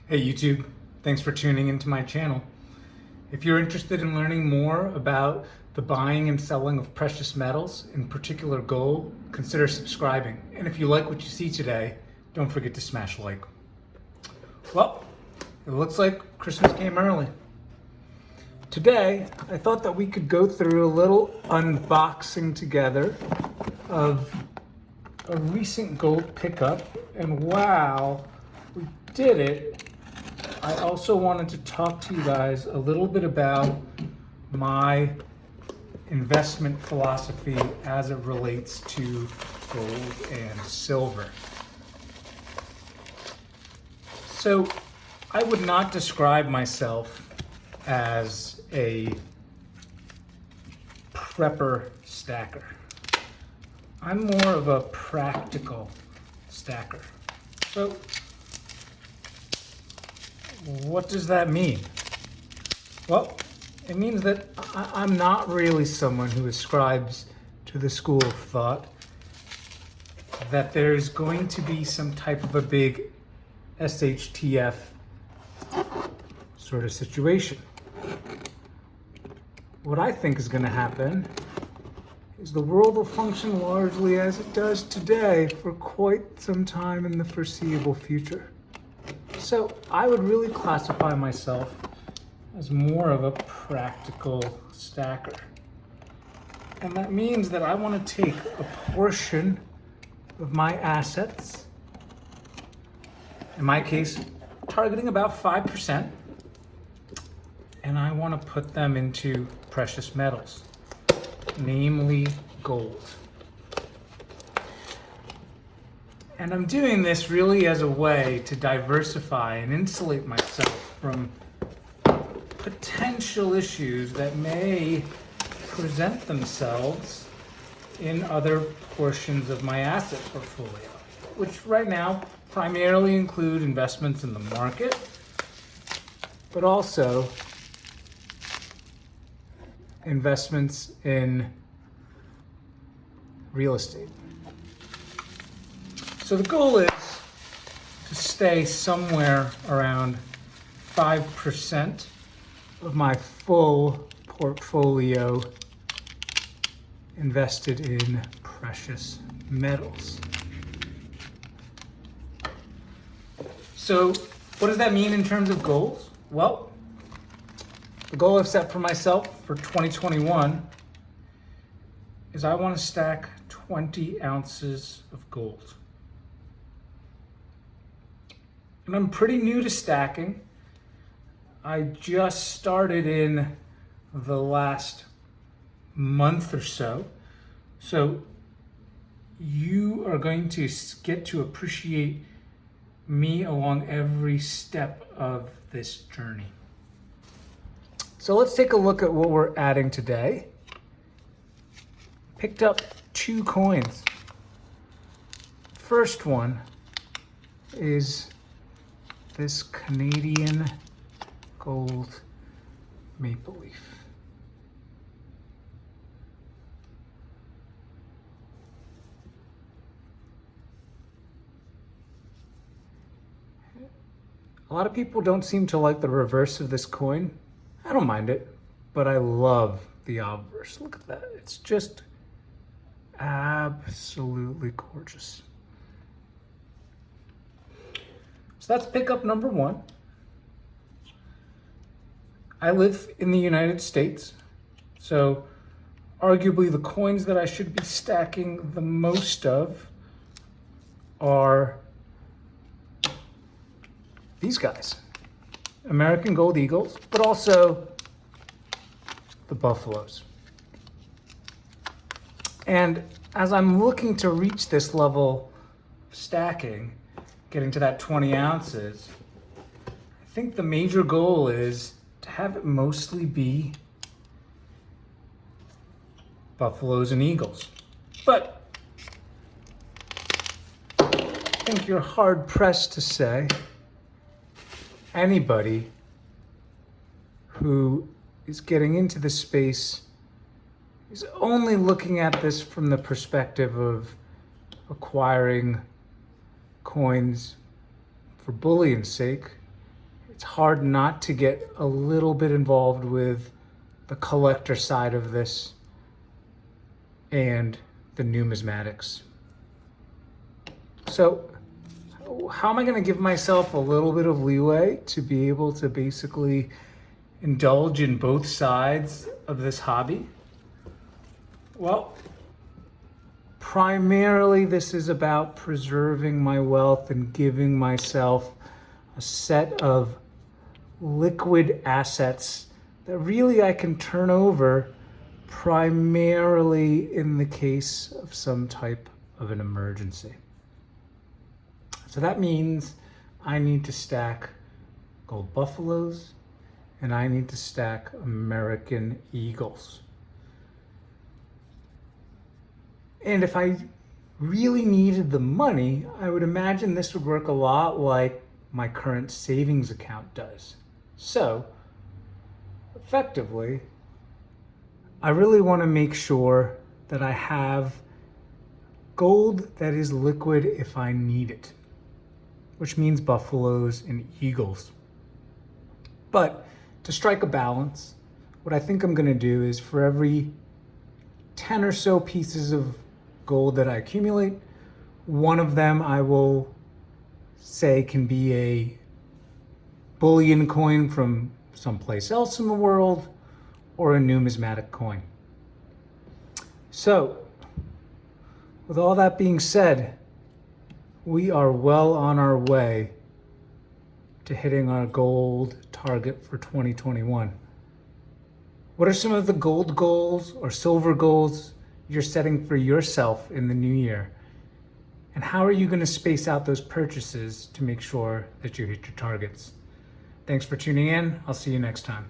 Hey YouTube, thanks for tuning into my channel. If you're interested in learning more about the buying and selling of precious metals, in particular gold, consider subscribing. And if you like what you see today, don't forget to smash like. Well, it looks like Christmas came early. Today, I thought that we could go through a little unboxing together of a recent gold pickup. And while we did it, I also wanted to talk to you guys a little bit about my investment philosophy as it relates to gold and silver. So I would not describe myself as a prepper stacker. I'm more of a practical stacker. So what does that mean? Well, it means that I'm not really someone who ascribes to the school of thought that there's going to be some type of a big SHTF sort of situation. What I think is going to happen is the world will function largely as it does today for quite some time in the foreseeable future. So I would really classify myself as more of a practical stacker. And that means that I want to take a portion of my assets, in my case, targeting about 5%, and I want to put them into precious metals, namely gold. And I'm doing this really as a way to diversify and insulate myself from potential issues that may present themselves in other portions of my asset portfolio, which right now primarily include investments in the market, but also investments in real estate. So the goal is to stay somewhere around 5% of my full portfolio invested in precious metals. So what does that mean in terms of goals? Well, the goal I've set for myself for 2021 is I want to stack 20 ounces of gold. And I'm pretty new to stacking. I just started in the last month or so. So you are going to get to appreciate me along every step of this journey. So let's take a look at what we're adding today. Picked up 2 coins. First one is this Canadian gold maple leaf. A lot of people don't seem to like the reverse of this coin. I don't mind it, but I love the obverse. Look at that. It's just absolutely gorgeous. So that's pickup number 1. I live in the United States, so arguably the coins that I should be stacking the most of are these guys, American Gold Eagles, but also the Buffaloes. And as I'm looking to reach this level of stacking, getting to that 20 ounces, I think the major goal is to have it mostly be Buffaloes and Eagles. But I think you're hard pressed to say anybody who is getting into this space is only looking at this from the perspective of acquiring coins for bullion's sake it's hard not to get a little bit involved with the collector side of this and the numismatics. So how am I going to give myself a little bit of leeway to be able to basically indulge in both sides of this hobby? Well, primarily this is about preserving my wealth and giving myself a set of liquid assets that really I can turn over primarily in the case of some type of an emergency. So that means I need to stack gold buffaloes and I need to stack American eagles. And if I really needed the money, I would imagine this would work a lot like my current savings account does. So, effectively, I really want to make sure that I have gold that is liquid if I need it, which means buffaloes and eagles. But to strike a balance, what I think I'm going to do is for every 10 or so pieces of gold that I accumulate, one of them I will say can be a bullion coin from someplace else in the world or a numismatic coin. So, with all that being said, we are well on our way to hitting our gold target for 2021. What are some of the gold goals or silver goals you're setting for yourself in the new year? And how are you going to space out those purchases to make sure that you hit your targets? Thanks for tuning in. I'll see you next time.